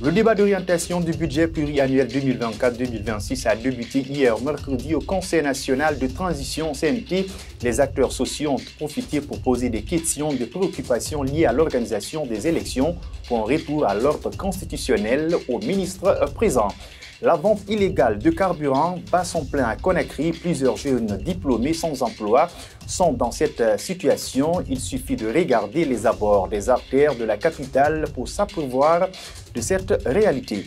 Le débat d'orientation du budget pluriannuel 2024-2026 a débuté hier mercredi au Conseil national de transition CNT. Les acteurs sociaux ont profité pour poser des questions de préoccupation liées à l'organisation des élections pour un retour à l'ordre constitutionnel au ministre présent. La vente illégale de carburant bat son plein à Conakry. Plusieurs jeunes diplômés sans emploi sont dans cette situation. Il suffit de regarder les abords des artères de la capitale pour s'apercevoir de cette réalité.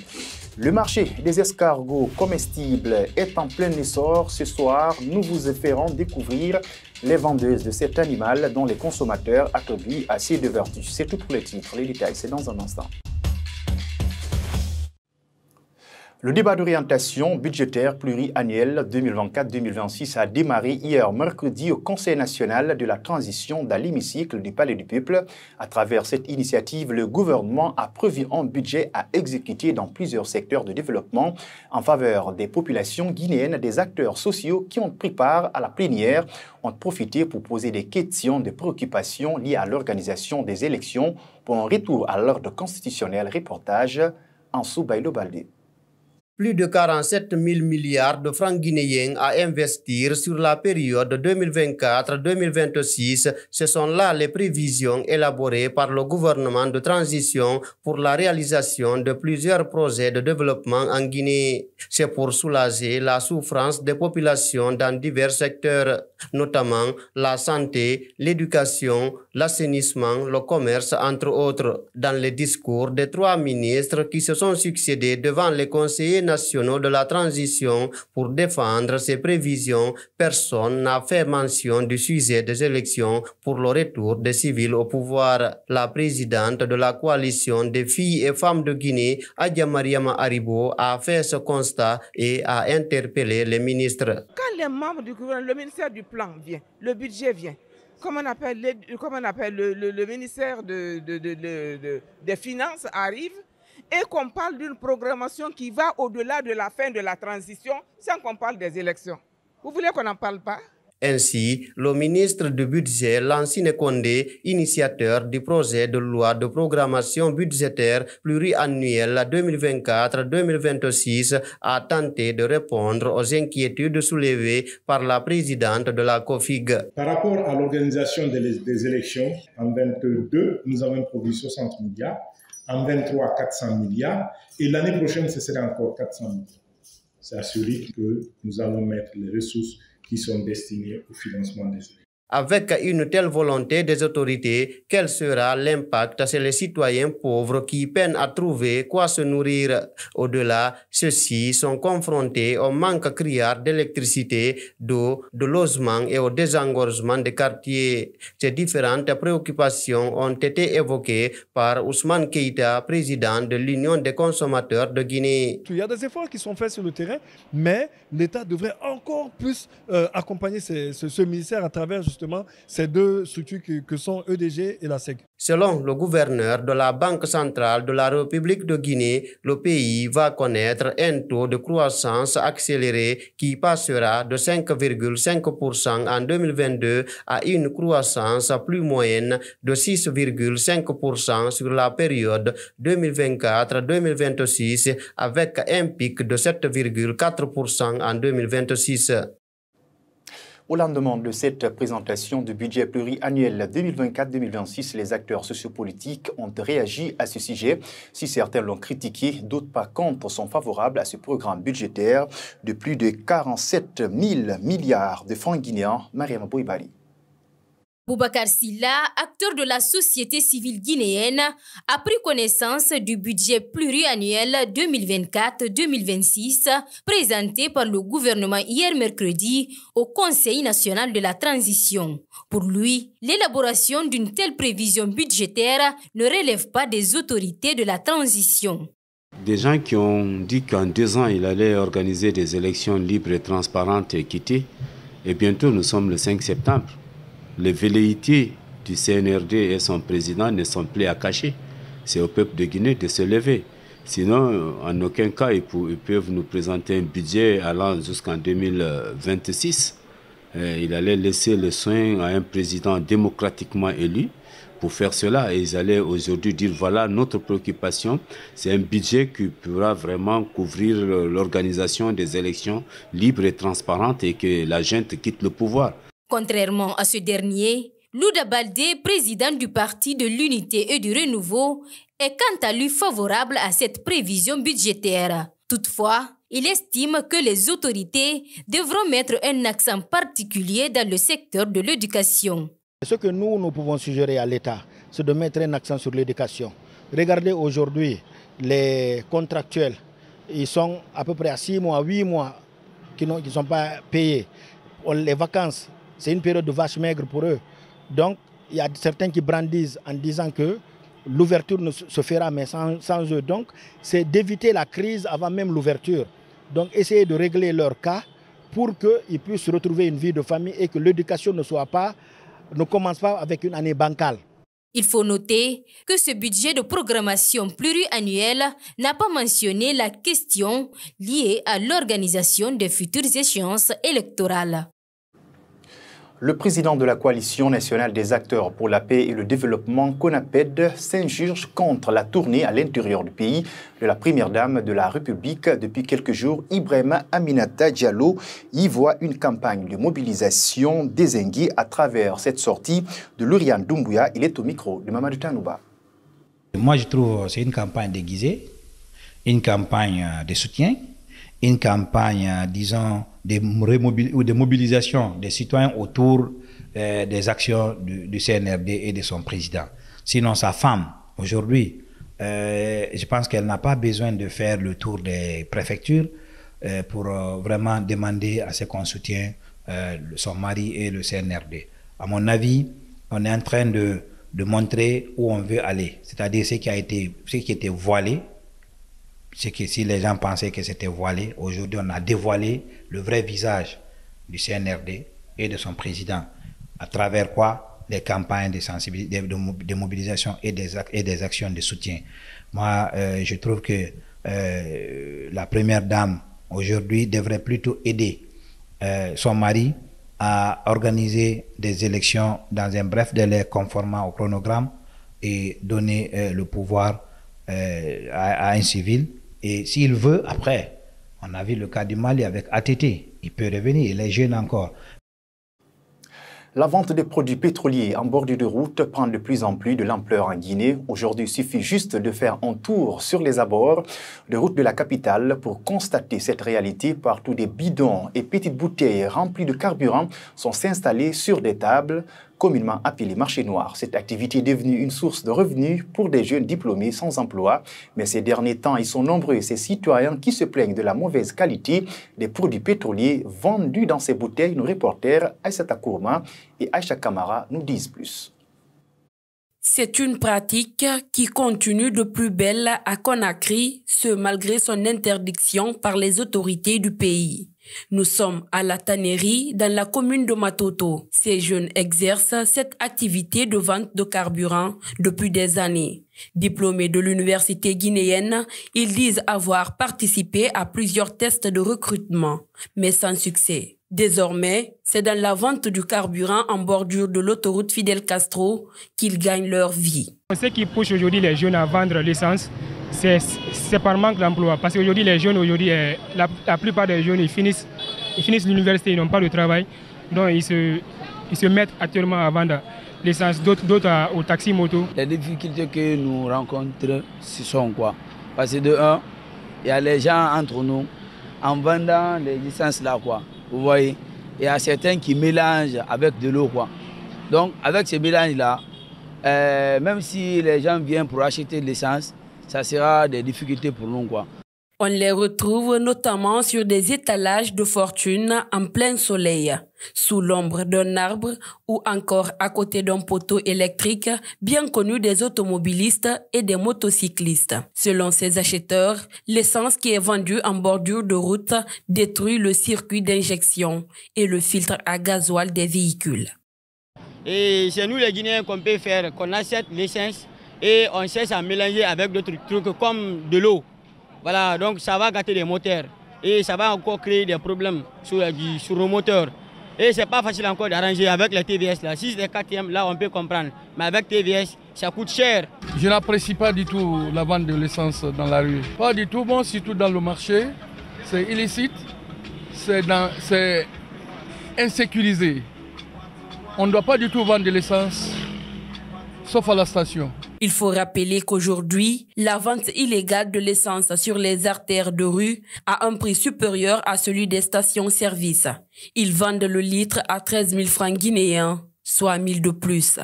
Le marché des escargots comestibles est en plein essor. Ce soir, nous vous ferons découvrir les vendeuses de cet animal dont les consommateurs attribuent assez de vertus. C'est tout pour les titres. Les détails, c'est dans un instant. Le débat d'orientation budgétaire pluriannuel 2024-2026 a démarré hier mercredi au Conseil national de la transition dans l'hémicycle du Palais du Peuple. À travers cette initiative, le gouvernement a prévu un budget à exécuter dans plusieurs secteurs de développement en faveur des populations guinéennes. Des acteurs sociaux qui ont pris part à la plénière ont profité pour poser des questions de préoccupation liées à l'organisation des élections pour un retour à l'ordre constitutionnel. Reportage en Soubaïlo Baldé. Plus de 47 000 milliards de francs guinéens à investir sur la période 2024-2026. Ce sont là les prévisions élaborées par le gouvernement de transition pour la réalisation de plusieurs projets de développement en Guinée. C'est pour soulager la souffrance des populations dans divers secteurs, notamment la santé, l'éducation, l'assainissement, le commerce, entre autres. Dans les discours des trois ministres qui se sont succédés devant les conseillers nationaux de la transition pour défendre ces prévisions, personne n'a fait mention du sujet des élections pour le retour des civils au pouvoir. La présidente de la coalition des filles et femmes de Guinée, Adja Mariama Haribo, a fait ce constat et a interpellé les ministres. Quand les membres du gouvernement, le ministère du plan vient, le budget vient, comme on appelle le ministère des Finances arrive, et qu'on parle d'une programmation qui va au-delà de la fin de la transition sans qu'on parle des élections. Vous voulez qu'on n'en parle pas? Ainsi, le ministre du Budget, Lansine Condé, initiateur du projet de loi de programmation budgétaire pluriannuelle 2024-2026, a tenté de répondre aux inquiétudes soulevées par la présidente de la COFIG. Par rapport à l'organisation des élections, en 2022, nous avons prévu 60 milliards. En 2023, 400 milliards. Et l'année prochaine, ce sera encore 400 milliards. C'est assuré que nous allons mettre les ressources qui sont destinées au financement des élections. Avec une telle volonté des autorités, quel sera l'impact sur les citoyens pauvres qui peinent à trouver quoi se nourrir? Au-delà, ceux-ci sont confrontés au manque criard d'électricité, d'eau, de logement et au désengorgement des quartiers. Ces différentes préoccupations ont été évoquées par Ousmane Keïta, président de l'Union des consommateurs de Guinée. Il y a des efforts qui sont faits sur le terrain, mais l'État devrait encore plus accompagner ce ministère à travers justement ces deux structures que sont EDG et la SEC. Selon le gouverneur de la Banque centrale de la République de Guinée, le pays va connaître un taux de croissance accéléré qui passera de 5,5% en 2022 à une croissance plus moyenne de 6,5% sur la période 2024-2026 avec un pic de 7,4% en 2026. Au lendemain de cette présentation du budget pluriannuel 2024-2026, les acteurs sociopolitiques ont réagi à ce sujet. Si certains l'ont critiqué, d'autres par contre sont favorables à ce programme budgétaire de plus de 47 000 milliards de francs guinéens. Mariam Bouibari. Boubacar Silla, acteur de la société civile guinéenne, a pris connaissance du budget pluriannuel 2024-2026 présenté par le gouvernement hier mercredi au Conseil national de la transition. Pour lui, l'élaboration d'une telle prévision budgétaire ne relève pas des autorités de la transition. Des gens qui ont dit qu'en 2 ans, il allait organiser des élections libres et transparentes et équitées. Et bientôt, nous sommes le 5 septembre. Les velléités du CNRD et son président ne sont plus à cacher. C'est au peuple de Guinée de se lever. Sinon, en aucun cas, ils peuvent nous présenter un budget allant jusqu'en 2026. Il allait laisser le soin à un président démocratiquement élu pour faire cela. Et ils allaient aujourd'hui dire, voilà notre préoccupation, c'est un budget qui pourra vraiment couvrir l'organisation des élections libres et transparentes et que la junte quitte le pouvoir. Contrairement à ce dernier, Louda Baldé, président du Parti de l'Unité et du Renouveau, est quant à lui favorable à cette prévision budgétaire. Toutefois, il estime que les autorités devront mettre un accent particulier dans le secteur de l'éducation. Ce que nous pouvons suggérer à l'État, c'est de mettre un accent sur l'éducation. Regardez aujourd'hui, les contractuels, ils sont à peu près à 6 mois, 8 mois qui ne sont pas payés. Les vacances, c'est une période de vache maigre pour eux. Donc, il y a certains qui brandissent en disant que l'ouverture se fera, mais sans eux. Donc, c'est d'éviter la crise avant même l'ouverture. Donc, essayer de régler leur cas pour qu'ils puissent retrouver une vie de famille et que l'éducation ne commence pas avec une année bancale. Il faut noter que ce budget de programmation pluriannuelle n'a pas mentionné la question liée à l'organisation des futures échéances électorales. Le président de la Coalition nationale des acteurs pour la paix et le développement, CONAPED, s'insurge contre la tournée à l'intérieur du pays de la première dame de la République. Depuis quelques jours, Ibrahima Aminata Diallo y voit une campagne de mobilisation dézinguée à travers cette sortie de Lauriane Doumbouya. Il est au micro de Mamadou Tanouba. Moi, je trouve que c'est une campagne déguisée, une campagne de soutien, une campagne, disons, de mobilisation des citoyens autour des actions du CNRD et de son président. Sinon, sa femme, aujourd'hui, je pense qu'elle n'a pas besoin de faire le tour des préfectures pour vraiment demander à ce qu'on soutienne son mari et le CNRD. À mon avis, on est en train de montrer où on veut aller, c'est-à-dire ce qui était voilé. C'est que si les gens pensaient que c'était voilé, aujourd'hui on a dévoilé le vrai visage du CNRD et de son président, à travers quoi les campagnes de sensibilisation, de mobilisation et des actions de soutien. Moi, je trouve que la première dame aujourd'hui devrait plutôt aider son mari à organiser des élections dans un bref délai conformant au chronogramme et donner le pouvoir à un civil. Et s'il veut, après, on a vu le cas du Mali avec ATT, il peut revenir, il est jeune encore. La vente des produits pétroliers en bordure de route prend de plus en plus de l'ampleur en Guinée. Aujourd'hui, il suffit juste de faire un tour sur les abords de route de la capitale pour constater cette réalité. Partout, des bidons et petites bouteilles remplies de carburant sont installés sur des tables, communément appelé marché noir. Cette activité est devenue une source de revenus pour des jeunes diplômés sans emploi. Mais ces derniers temps, ils sont nombreux, ces citoyens qui se plaignent de la mauvaise qualité des produits pétroliers vendus dans ces bouteilles. Nos reporters Aïssata Kourma et Aïcha Kamara nous disent plus. C'est une pratique qui continue de plus belle à Conakry, ce malgré son interdiction par les autorités du pays. Nous sommes à la tannerie dans la commune de Matoto. Ces jeunes exercent cette activité de vente de carburant depuis des années. Diplômés de l'université guinéenne, ils disent avoir participé à plusieurs tests de recrutement, mais sans succès. Désormais, c'est dans la vente du carburant en bordure de l'autoroute Fidel Castro qu'ils gagnent leur vie. Ce qui pousse aujourd'hui les jeunes à vendre l'essence, c'est par manque d'emploi. Parce qu'aujourd'hui, les jeunes, la plupart des jeunes, ils finissent l'université, ils n'ont pas de travail. Donc, ils se mettent actuellement à vendre l'essence, d'autres au taxi moto. Les difficultés que nous rencontrons, ce sont quoi? Parce que de un, il y a les gens entre nous, en vendant les licences là, quoi. Vous voyez, il y a certains qui mélangent avec de l'eau, quoi. Donc, avec ces mélanges-là, même si les gens viennent pour acheter de l'essence, ça sera des difficultés pour nous, quoi. On les retrouve notamment sur des étalages de fortune en plein soleil, sous l'ombre d'un arbre ou encore à côté d'un poteau électrique bien connu des automobilistes et des motocyclistes. Selon ces acheteurs, l'essence qui est vendue en bordure de route détruit le circuit d'injection et le filtre à gasoil des véhicules. Et c'est nous les Guinéens qu'on peut faire, qu'on achète l'essence et on cherche à mélanger avec d'autres trucs comme de l'eau. Voilà, donc ça va gâter les moteurs et ça va encore créer des problèmes sur le moteur. Et c'est pas facile encore d'arranger avec les TVS là. Si c'est les 4e, là on peut comprendre. Mais avec TVS, ça coûte cher. Je n'apprécie pas du tout la vente de l'essence dans la rue. Pas du tout, bon, surtout dans le marché. C'est illicite, c'est insécurisé. On ne doit pas du tout vendre de l'essence, sauf à la station. Il faut rappeler qu'aujourd'hui, la vente illégale de l'essence sur les artères de rue a un prix supérieur à celui des stations-service. Ils vendent le litre à 13 000 francs guinéens, soit 1 000 de plus.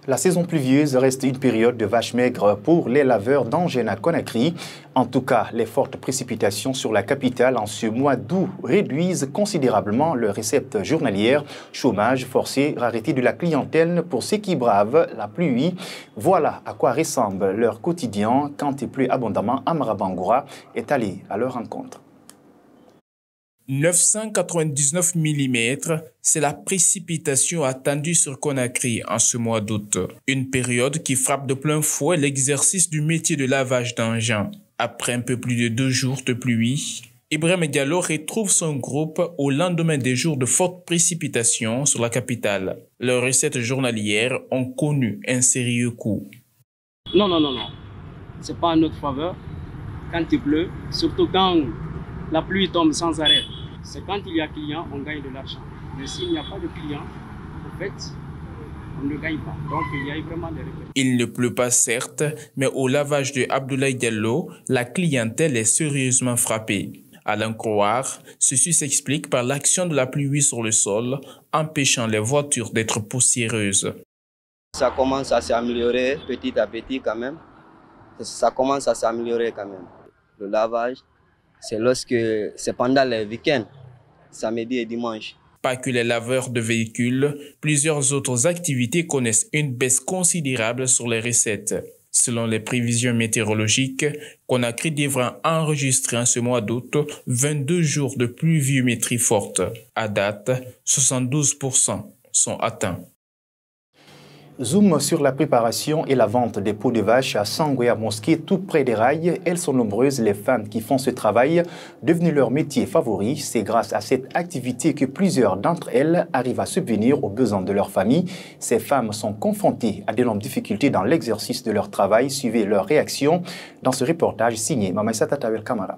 La saison pluvieuse reste une période de vache maigre pour les laveurs d'Angena-Conakry. En tout cas, les fortes précipitations sur la capitale en ce mois d'août réduisent considérablement leurs recettes journalières. Chômage forcé, rareté de la clientèle pour ceux qui bravent la pluie. Voilà à quoi ressemble leur quotidien quand il pleut abondamment. Amara Bangoura est allé à leur rencontre. 999 mm, c'est la précipitation attendue sur Conakry en ce mois d'août. Une période qui frappe de plein fouet l'exercice du métier de lavage d'engins. Après un peu plus de 2 jours de pluie, Ibrahim Diallo retrouve son groupe au lendemain des jours de fortes précipitations sur la capitale. Leurs recettes journalières ont connu un sérieux coup. Non. C'est pas en notre faveur quand il pleut, surtout quand la pluie tombe sans arrêt. C'est quand il y a client, on gagne de l'argent. Mais s'il n'y a pas de client, en fait, on ne gagne pas. Donc il y a vraiment des répercussions. Il ne pleut pas certes, mais au lavage de Abdoulaye Diallo, la clientèle est sérieusement frappée. À l'en croire, ceci s'explique par l'action de la pluie sur le sol, empêchant les voitures d'être poussiéreuses. Ça commence à s'améliorer petit à petit quand même. Ça commence à s'améliorer quand même. Le lavage, c'est pendant les week-ends, samedi et dimanche. Pas que les laveurs de véhicules, plusieurs autres activités connaissent une baisse considérable sur les recettes. Selon les prévisions météorologiques, Conakry devra enregistrer en ce mois d'août 22 jours de pluviométrie forte. À date, 72% sont atteints. Zoom sur la préparation et la vente des peaux de vache à Sangoya Mosquée, tout près des rails. Elles sont nombreuses, les femmes qui font ce travail, devenu leur métier favori. C'est grâce à cette activité que plusieurs d'entre elles arrivent à subvenir aux besoins de leur famille. Ces femmes sont confrontées à d'énormes difficultés dans l'exercice de leur travail. Suivez leur réaction dans ce reportage signé Mamaïsata Tawel Kamara.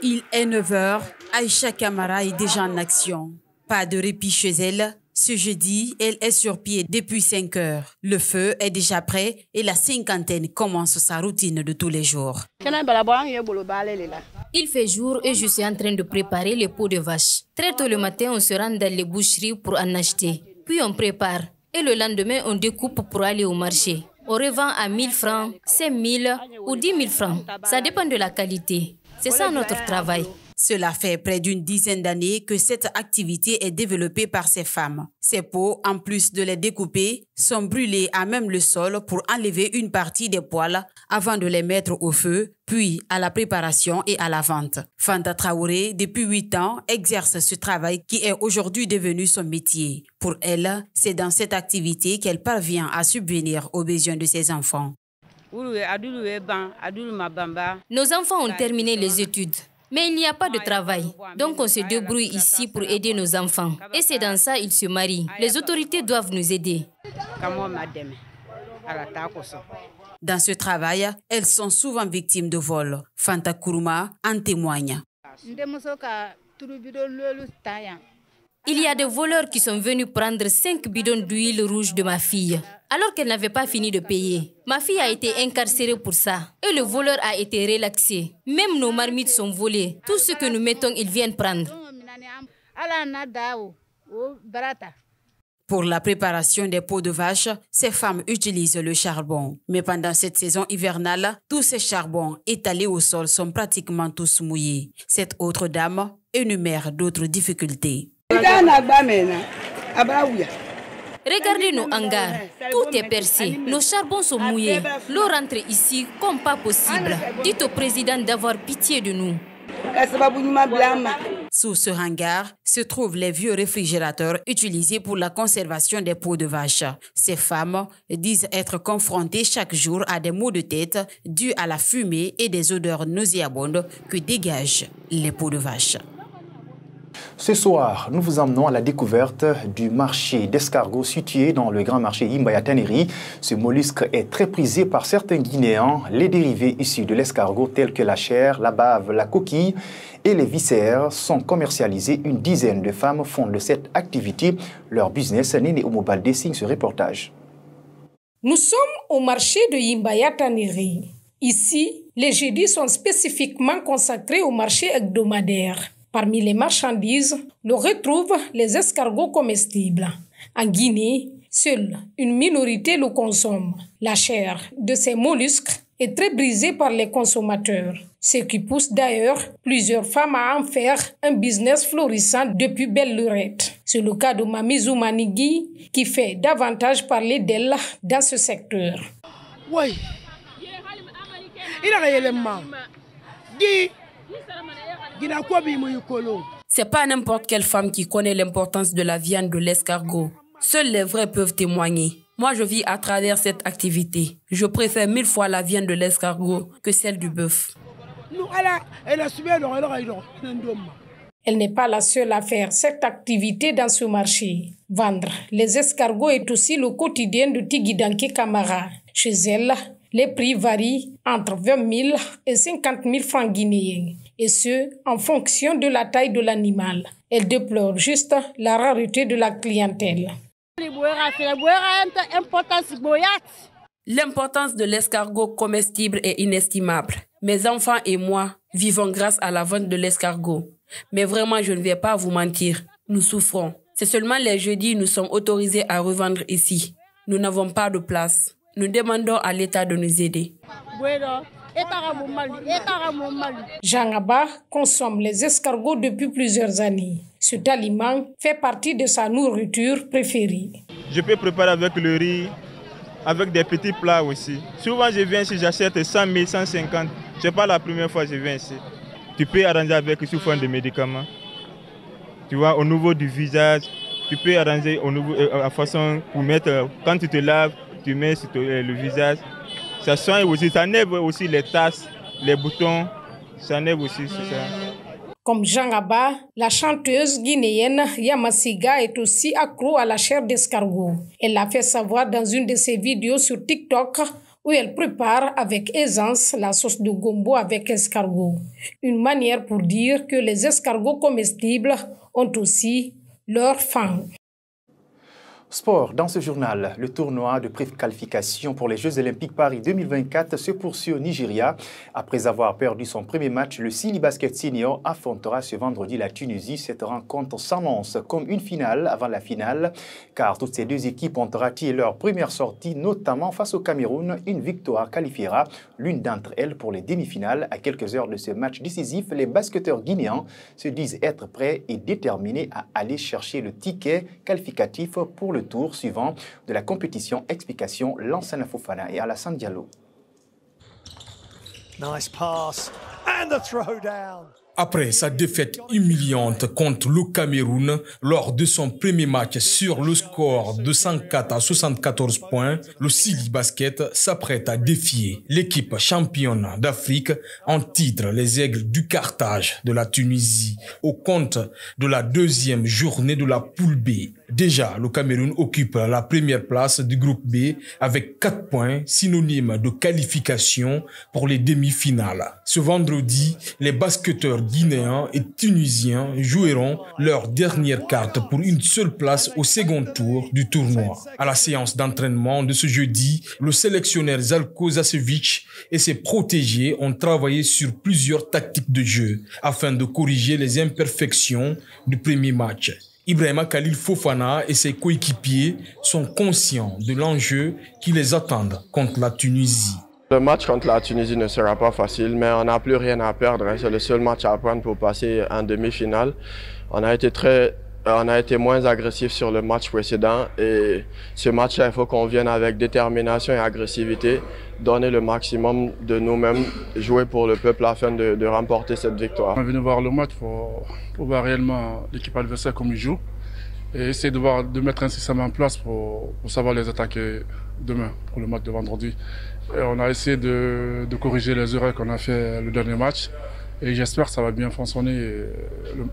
Il est 9 h, Aïcha Kamara est déjà en action. Pas de répit chez elle. Ce jeudi, elle est sur pied depuis 5 heures. Le feu est déjà prêt et la cinquantaine commence sa routine de tous les jours. Il fait jour et je suis en train de préparer les peaux de vache. Très tôt le matin, on se rend dans les boucheries pour en acheter. Puis on prépare et le lendemain, on découpe pour aller au marché. On revend à 1 000 francs, 5 000 ou 10 000 francs. Ça dépend de la qualité. C'est ça notre travail. Cela fait près d'une dizaine d'années que cette activité est développée par ces femmes. Ces peaux, en plus de les découper, sont brûlées à même le sol pour enlever une partie des poils avant de les mettre au feu, puis à la préparation et à la vente. Fanta Traoré, depuis 8 ans, exerce ce travail qui est aujourd'hui devenu son métier. Pour elle, c'est dans cette activité qu'elle parvient à subvenir aux besoins de ses enfants. Nos enfants ont terminé les études. Mais il n'y a pas de travail. Donc on se débrouille ici pour aider nos enfants. Et c'est dans ça qu'ils se marient. Les autorités doivent nous aider. Dans ce travail, elles sont souvent victimes de vols. Fanta Kourouma en témoigne. Il y a des voleurs qui sont venus prendre 5 bidons d'huile rouge de ma fille, alors qu'elle n'avait pas fini de payer. Ma fille a été incarcérée pour ça et le voleur a été relaxé. Même nos marmites sont volées. Tout ce que nous mettons, ils viennent prendre. Pour la préparation des peaux de vache, ces femmes utilisent le charbon. Mais pendant cette saison hivernale, tous ces charbons étalés au sol sont pratiquement tous mouillés. Cette autre dame énumère d'autres difficultés. Regardez nos hangars, tout est percé, nos charbons sont mouillés. L'eau rentre ici comme pas possible. Dites au président d'avoir pitié de nous. Sous ce hangar se trouvent les vieux réfrigérateurs utilisés pour la conservation des peaux de vache. Ces femmes disent être confrontées chaque jour à des maux de tête dus à la fumée et des odeurs nauséabondes que dégagent les peaux de vache. Ce soir, nous vous emmenons à la découverte du marché d'escargots situé dans le grand marché Yimbaya Taneri. Ce mollusque est très prisé par certains Guinéens. Les dérivés issus de l'escargot tels que la chair, la bave, la coquille et les viscères sont commercialisés. Une dizaine de femmes font de cette activité leur business. Néné Omobalde signe ce reportage. Nous sommes au marché de Yimbaya Taneri. Ici, les jeudis sont spécifiquement consacrés au marché hebdomadaire. Parmi les marchandises, l'on retrouve les escargots comestibles. En Guinée, seule une minorité le consomme. La chair de ces mollusques est très brisée par les consommateurs, ce qui pousse d'ailleurs plusieurs femmes à en faire un business florissant depuis belle lurette. C'est le cas de Mamizou Manigui qui fait davantage parler d'elle dans ce secteur. Oui. C'est pas n'importe quelle femme qui connaît l'importance de la viande de l'escargot. Seuls les vrais peuvent témoigner. Moi, je vis à travers cette activité. Je préfère 1000 fois la viande de l'escargot que celle du bœuf. Elle n'est pas la seule à faire cette activité dans ce marché. Vendre les escargots est aussi le quotidien de Tigidanke Kamara. Chez elle, les prix varient entre 20 000 et 50 000 francs guinéens, et ce, en fonction de la taille de l'animal. Elle déplore juste la rareté de la clientèle. L'importance de l'escargot comestible est inestimable. Mes enfants et moi vivons grâce à la vente de l'escargot. Mais vraiment, je ne vais pas vous mentir, nous souffrons. C'est seulement les jeudis nous sommes autorisés à revendre ici. Nous n'avons pas de place. Nous demandons à l'État de nous aider. Jean Abba consomme les escargots depuis plusieurs années. Cet aliment fait partie de sa nourriture préférée. Je peux préparer avec le riz, avec des petits plats aussi. Souvent je viens ici, j'achète 100 000, 150. Ce n'est pas la première fois que je viens ici. Tu peux arranger avec sous forme de médicaments. Tu vois, au niveau du visage, tu peux arranger au niveau, à façon pour mettre, quand tu te laves, tu mets sur le visage. Ça soigne aussi, ça enlève aussi les tasses, les boutons, ça enlève aussi, c'est ça. Comme Jean Abba, la chanteuse guinéenne Yamasiga est aussi accro à la chair d'escargot. Elle l'a fait savoir dans une de ses vidéos sur TikTok où elle prépare avec aisance la sauce de gombo avec escargot. Une manière pour dire que les escargots comestibles ont aussi leur faim. Sport, dans ce journal, le tournoi de préqualification pour les Jeux Olympiques Paris 2024 se poursuit au Nigeria. Après avoir perdu son premier match, le Sili Basket Senior affrontera ce vendredi la Tunisie. Cette rencontre s'annonce comme une finale avant la finale, car toutes ces deux équipes ont raté leur première sortie, notamment face au Cameroun. Une victoire qualifiera l'une d'entre elles pour les demi-finales. À quelques heures de ce match décisif, les basketteurs guinéens se disent être prêts et déterminés à aller chercher le ticket qualificatif pour le tour suivant de la compétition. Explication, Lansana Fofana et Alassane Diallo. Nice pass and the throw down. Après sa défaite humiliante contre le Cameroun lors de son premier match sur le score de 104 à 74 points, le Sili Basket s'apprête à défier l'équipe championne d'Afrique en titre, les Aigles du Carthage de la Tunisie, au compte de la deuxième journée de la poule B. Déjà, le Cameroun occupe la première place du groupe B avec 4 points, synonyme de qualification pour les demi-finales. Ce vendredi, les basketteurs guinéens et tunisiens joueront leur dernière carte pour une seule place au second tour du tournoi. À la séance d'entraînement de ce jeudi, le sélectionneur Zalko Zasevic et ses protégés ont travaillé sur plusieurs tactiques de jeu afin de corriger les imperfections du premier match. Ibrahima Khalil Fofana et ses coéquipiers sont conscients de l'enjeu qui les attend contre la Tunisie. Le match contre la Tunisie ne sera pas facile, mais on n'a plus rien à perdre. C'est le seul match à prendre pour passer en demi-finale. On a été moins agressif sur le match précédent et ce match-là, il faut qu'on vienne avec détermination et agressivité, donner le maximum de nous-mêmes, jouer pour le peuple afin de remporter cette victoire. On est venu voir le match pour voir réellement l'équipe adversaire comme il joue et essayer de mettre un système en place pour savoir les attaquer demain pour le match de vendredi. Et on a essayé de corriger les erreurs qu'on a fait le dernier match Et j'espère que ça va bien fonctionner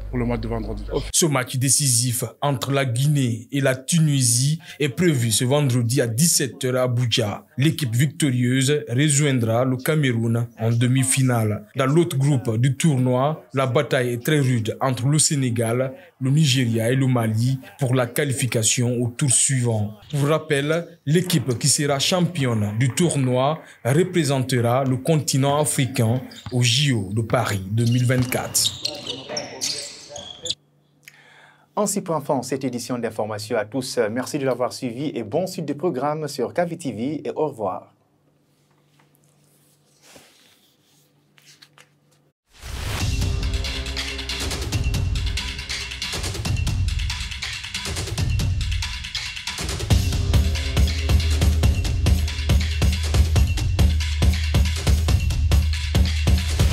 pour le match de vendredi. Ce match décisif entre la Guinée et la Tunisie est prévu ce vendredi à 17h à Abuja. L'équipe victorieuse rejoindra le Cameroun en demi-finale. Dans l'autre groupe du tournoi, la bataille est très rude entre le Sénégal, le Nigeria et le Mali pour la qualification au tour suivant. Pour rappel, l'équipe qui sera championne du tournoi représentera le continent africain au JO de Paris 2024. Ainsi prend fin cette édition d'information à tous. Merci de l'avoir suivi et bon suite de programme sur KVTV et au revoir.